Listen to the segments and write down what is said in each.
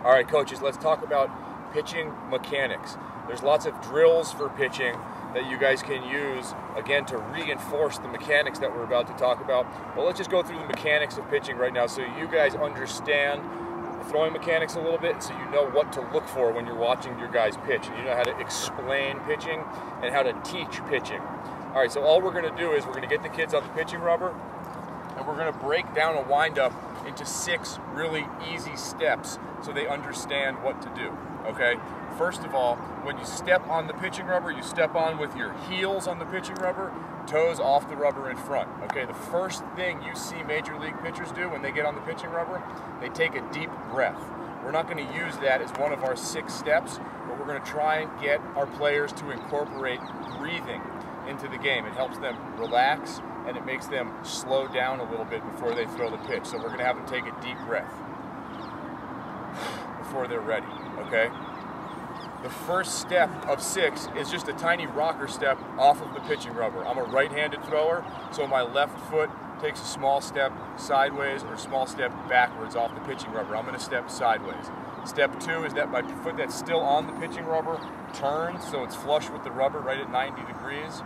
All right, coaches, let's talk about pitching mechanics. There's lots of drills for pitching that you guys can use, again, to reinforce the mechanics that we're about to talk about. But let's just go through the mechanics of pitching right now so you guys understand the throwing mechanics a little bit, so you know what to look for when you're watching your guys pitch. And you know how to explain pitching and how to teach pitching. All right, so all we're gonna do is we're gonna get the kids on the pitching rubber, and we're gonna break down a windup into 6 really easy steps so they understand what to do, okay? First of all, when you step on the pitching rubber, you step on with your heels on the pitching rubber, toes off the rubber in front, okay? The first thing you see major league pitchers do when they get on the pitching rubber, they take a deep breath. We're not gonna use that as one of our 6 steps, but we're gonna try and get our players to incorporate breathing into the game. It helps them relax, and it makes them slow down a little bit before they throw the pitch. So we're gonna have them take a deep breath before they're ready, okay? The first step of 6 is just a tiny rocker step off of the pitching rubber. I'm a right-handed thrower, so my left foot takes a small step sideways or a small step backwards off the pitching rubber. I'm gonna step sideways. Step 2 is that my foot that's still on the pitching rubber turns so it's flush with the rubber right at 90 degrees.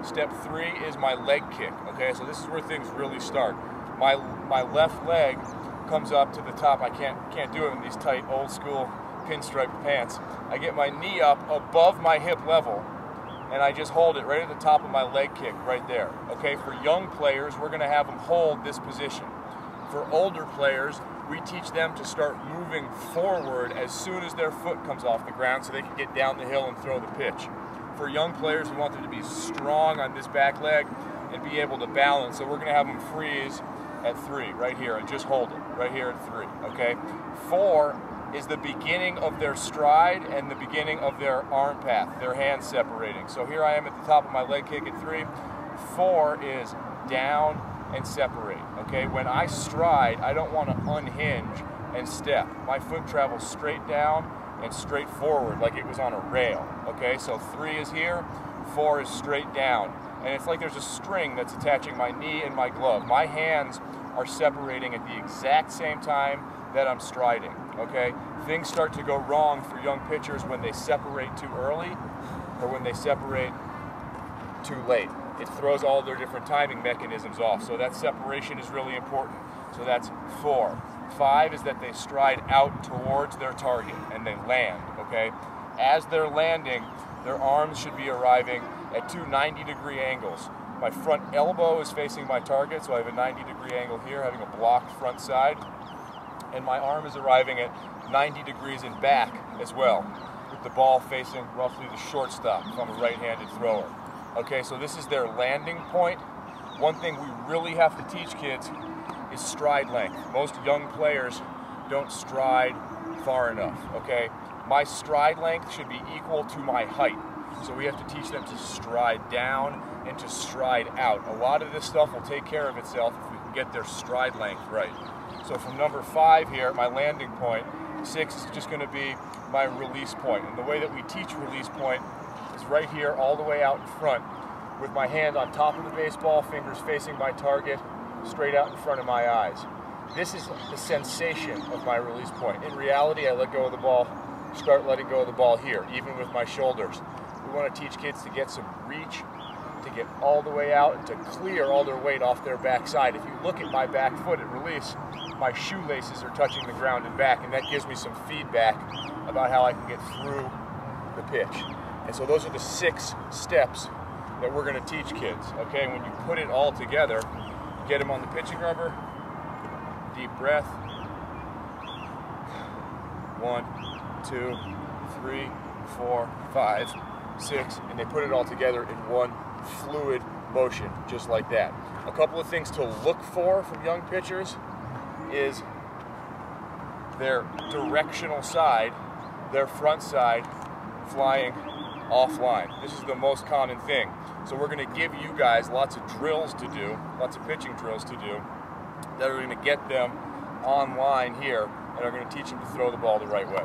Step 3 is my leg kick, okay? So this is where things really start. My left leg comes up to the top. I can't do it in these tight old school pinstripe pants. I get my knee up above my hip level, and I just hold it right at the top of my leg kick right there, okay? For young players, we're gonna have them hold this position. For older players, we teach them to start moving forward as soon as their foot comes off the ground so they can get down the hill and throw the pitch. For young players, we want them to be strong on this back leg and be able to balance. So we're gonna have them freeze at 3, right here, and just hold it, right here at 3, okay? 4 is the beginning of their stride and the beginning of their arm path, their hands separating. So here I am at the top of my leg kick at 3. 4 is down and separate, okay? When I stride, I don't want to unhinge and step. My foot travels straight down and straight forward like it was on a rail, okay? So 3 is here, 4 is straight down. And it's like there's a string that's attaching my knee and my glove. My hands are separating at the exact same time that I'm striding, okay? Things start to go wrong for young pitchers when they separate too early or when they separate too late. It throws all their different timing mechanisms off. So that separation is really important. So that's 4. 5 is that they stride out towards their target and they land, okay? As they're landing, their arms should be arriving at 2 90-degree angles. My front elbow is facing my target, so I have a 90-degree angle here, having a blocked front side. And my arm is arriving at 90 degrees in back as well, with the ball facing roughly the shortstop if I'm a right-handed thrower. Okay, so this is their landing point. One thing we really have to teach kids is stride length. Most young players don't stride far enough, okay? My stride length should be equal to my height. So we have to teach them to stride down and to stride out. A lot of this stuff will take care of itself if we can get their stride length right. So from number 5 here, my landing point, 6 is just gonna be my release point. And the way that we teach release point is right here all the way out in front with my hand on top of the baseball, fingers facing my target, straight out in front of my eyes. This is the sensation of my release point. In reality, I let go of the ball, start letting go of the ball here, even with my shoulders. We want to teach kids to get some reach, to get all the way out, and to clear all their weight off their backside. If you look at my back foot at release, my shoelaces are touching the ground and back, and that gives me some feedback about how I can get through the pitch. And so those are the 6 steps that we're going to teach kids, okay? When you put it all together, get them on the pitching rubber, deep breath, 1, 2, 3, 4, 5, 6, and they put it all together in one fluid motion, just like that. A couple of things to look for from young pitchers is their directional side, their front side flying offline. This is the most common thing. So we're going to give you guys lots of drills to do, lots of pitching drills to do, that are going to get them online here and are going to teach them to throw the ball the right way.